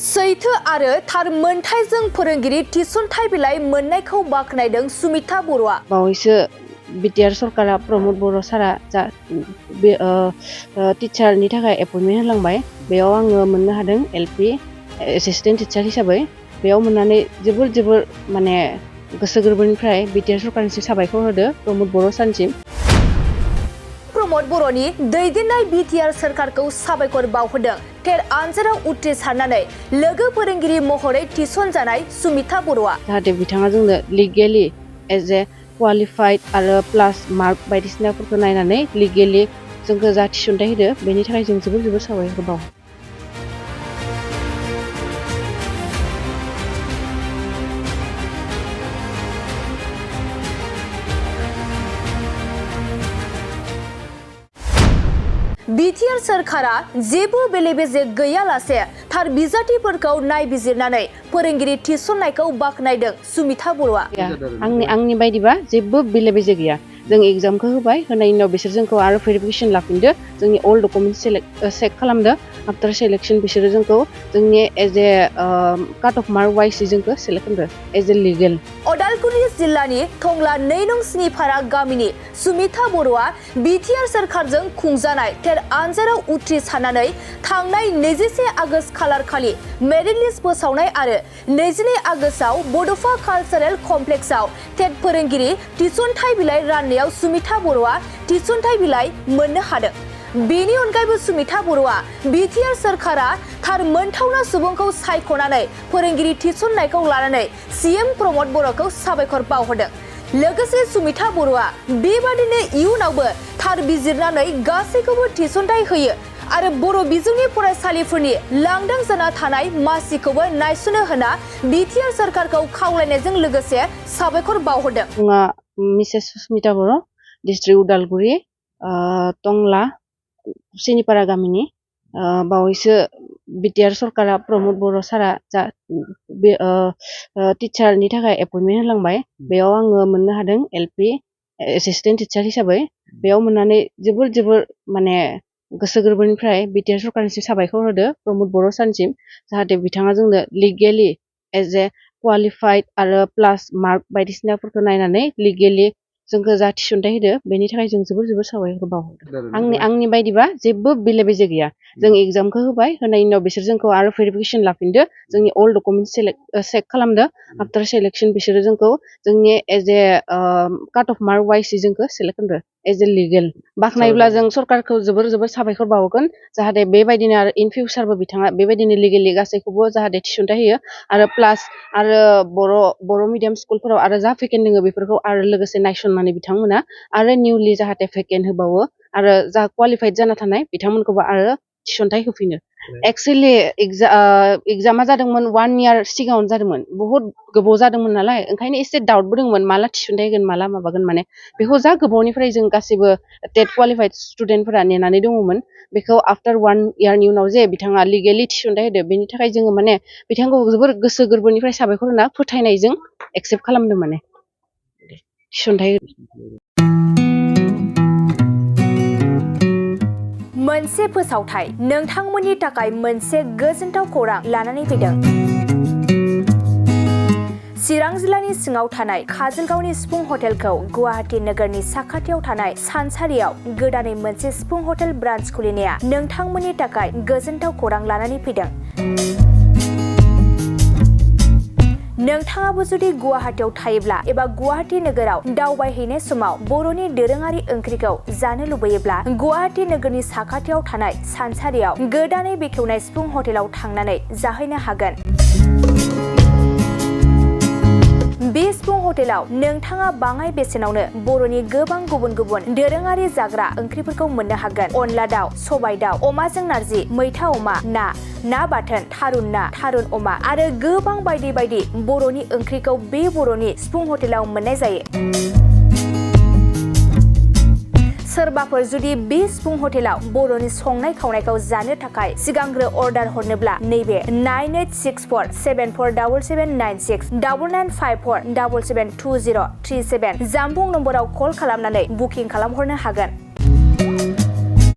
सैथो आरो थार मोनथायजों फोरोंगिरि थिसनथाइ बिलाइ मोननायखौ बाख्नायदों सुमिता बर'आ। बावैसो बिटिआर सरकारा प्रमद बर' सारा जा टिचारनि थाखाय एपइन्टमेन्ट होलांबाय। बेयाव आङो मोननो हादों एलपि एसिस्टेन्ट टिचार हिसाबै। बेयाव मोननानै जोबोर माने गोसो गोरबोनिफ्राय बिटिआर सरकारनिसिम साबायखर होदो प्रमद बर' सारनिसिम। प्रमद बर'नि दैदेननाय बिटिआर सरकारखौ साबायखर बावहोदों टेट आनजादाव उथ्रिसारनानै लोगो फोरोंगिरि महरै थिसनजानाय सुमिता बर'आ। जाहाथे बिथाङा जोंनो लिगेलि एज ए क्वालिफाइड आरो प्लास मार्क बायदिसिनाफोरखौ नायनानै लिगेलि जोंखौ जा थिसनथाइ होदो बेनि थाखाय जों जोबोर साबायखर बावो। बिटिआर सरकारा जेबो बेले-बेजे गैयालासे थार बिजाथिफोरखौ नायबिजिरनानै फोरोंगिरि थिसननायखौ बाख्नायदों सुमिता बर'आ। आंनि बायदिबा जेबो बेले-बेजे गैया। जों एग्जामखौ होबाय, होनायनि उनाव बिसोर जोंखौ आरो भेरिफिकेसन लाफिनदो, जोंनि अल डकुमेन्ट चेक खालामदो। आफ्टार सिलेक्शन बिसोरो जोंखौ जोंनि as a cut of mark wise जोंखौ सेलेक्ट खालामदो एज ए लिगेल। अदालगुरि जिल्लानि टंला 2 नं स्निपारा गामिनि सुमिता बर'आ बिटिआर सरकारजों खुंजानाय टेट आनजादाव उथ्रिसारनानै थांनाय 21 आगस्ट खालार खालि मेरिट लिस्ट फोसावनाय आरो 22 आगस्टआव बड'फा कालचारेल कमप्लेक्सआव टेट फोरोंगिरि थिसनथाइ बिलाइ राननायाव सुमिता बर'आ थिसनथाइ बिलाइ मोननो हादों। बेनि अनगायैबो सुमिता बर'आ बिटिआर सरकारा थार मोनथावना सुबुंखौ सायख'नानै फोरोंगिरि थिसननायखौ लानानै सीएम प्रमद बर'खौ साबायखर बावहोदों। लोगोसे सुमिता बर'आ बेबादिनो इयुनावबो थार बिजिरनानै गासैखौबो थिसनथाइ होयो आरो बर' बिजोंनि फरायसालिफोरनि लांदां जाना थानाय मासिखौबो नायस'नो होना बिटिआर सरकारखौ खावलायनायजों लोगोसे साबायखर बावहोदों। मुङा मिसेस सुमिता बर', डिस्ट्रिक्ट उदालगुरि, टंला सिनिपारा गामिनि। बावैसो बिटिआर सरकारा प्रमद बर' सारा जा टिचारनि थाखाय एपइन्टमेन्ट होलांबाय। बेयाव आङो मोननो हादों एलपि एसिस्टेन्ट टिचार हिसाबै। बेयाव मोननानै जोबोर माने गोसो गोरबोनिफ्राय बिटिआर सरकारनिसिम साबायखर होदो प्रमद बर' सारनिसिम। जाहाथे बिथाङा जोंनो लिगेलि एज ए क्वालिफाइड आरो प्लास मार्क बायदिसिनाफोरखौ नायनानै लिगेलि जोंखौ जा थिसनथाइ होदो बेनि थाखाय जों जोबोर साबायखर बावो। आंनि बायदिबा जेबो बेले-बेजे गैया। जों एग्जामखौ होबाय, होनायनि उनाव बिसोर जोंखौ आरो भेरिफिकेसन लाफिनदो, जोंनि अल डकुमेन्ट चेक खालामदो। आफ्टार सिलेक्शन बिसोरो जोंखौ जोंनि as a cut of mark wise जोंखौ सेलेक्ट खालामदो एज ए लिगेल। बाख्नायोब्ला जों सरकारखौ जोबोर साबायखर बावगोन। जाहाथे बेबायदिनो आरो इन फिउचारबो बिथाङा बेबायदिनो लिगेलि गासैखौबो जाहाथे थिसनथाइ होयो आरो प्लास आरो बर' मिडियाम स्कुलफोराव आरो जा भेकेन्ट दङ बेफोरखौ आरो लोगोसे नायसननानै बिथांमोना आरो निउलि जाहाथे भेकेन्ट होबावो आरो जा क्वालिफाइड जाना थानाय बिथांमोनखौबो आरो थिसनथाइ होफिनो। एक्सुवेलि एग्जामा जादोंमोन 1 year सिगाङावनो जादोंमोन, बहुत गोबाव जादोंमोन नालाय, ओंखायनो एसे डाउटबो दंमोन माला थिसनथाइ होगोन माला माबागोन। माने बेखौ जा गोबावनिफ्राय जों गासैबो टेट क्वालिफाइड स्टुडेन्टफोरा नेनानै दङमोन। बेखौ आफ्टार 1 yearनि उनाव जे बिथाङा लिगेलि थिसनथाइ होदो बेनि थाखाय जोङो माने बिथांखौ जोबोर गोसो गोरबोनिफ्राय साबायखर होना फोथायनायजों एक्सेप्ट खालामदों माने थिसनथाइ। मोनसे फोसावथाय नोंथांमोननि थाखाय मोनसे गोजोनथाव खौरां लानानै फैदों। चिरां जिल्लानि सिङाव थानाय काजलगावनि सिफुं हटेलखौ गुवाहाटी नोगोरनि साखाथियाव थानाय सानसारियाव गोदानै मोनसे सिफुं हटेल ब्रान्च खुलिनाया नोंथांमोननि थाखाय गोजोनथाव खौरां लानानै फैदों। नोंथाङाबो जुदि गुवाहाटीयाव थायोब्ला एबा गुवाहाटी नोगोराव दावबायहैनाय समाव बर'नि दोरोङारि ओंख्रिखौ जानो लुबैयोब्ला गुवाहाटी नोगोरनि साखाथियाव थानाय सानसारियाव गोदानै बेखेवनाय सिफुं हटेलाव थांनानै जाहैनो हागोन। बे सिफुं हटेलाव नोंथाङा बाङाय बेसेनावनो बर'नि गोबां गुबुन दोरोङारि जाग्रा ओंख्रिफोरखौ मोननो हागोन। अनला दाउ, सबाय दाउ, अमाजों नारजि, मैथा अमा, ना बाथोन, थारुन ना, थारुन अमा आरो गोबां बायदि बर'नि ओंख्रिखौ बे बर'नि सिफुं हटेलाव मोननाय जायो। सोरबाफोर जुदि बे सिफुं हटेलाव बर'नि संनाय खावनायखौ जानो थाखाय सिगांग्रो अर्डार हरनोब्ला नैबे 9864747796 9954772037 जामबुं नम्बराव कल खालामनानै बुकिं खालामहरनो हागोन।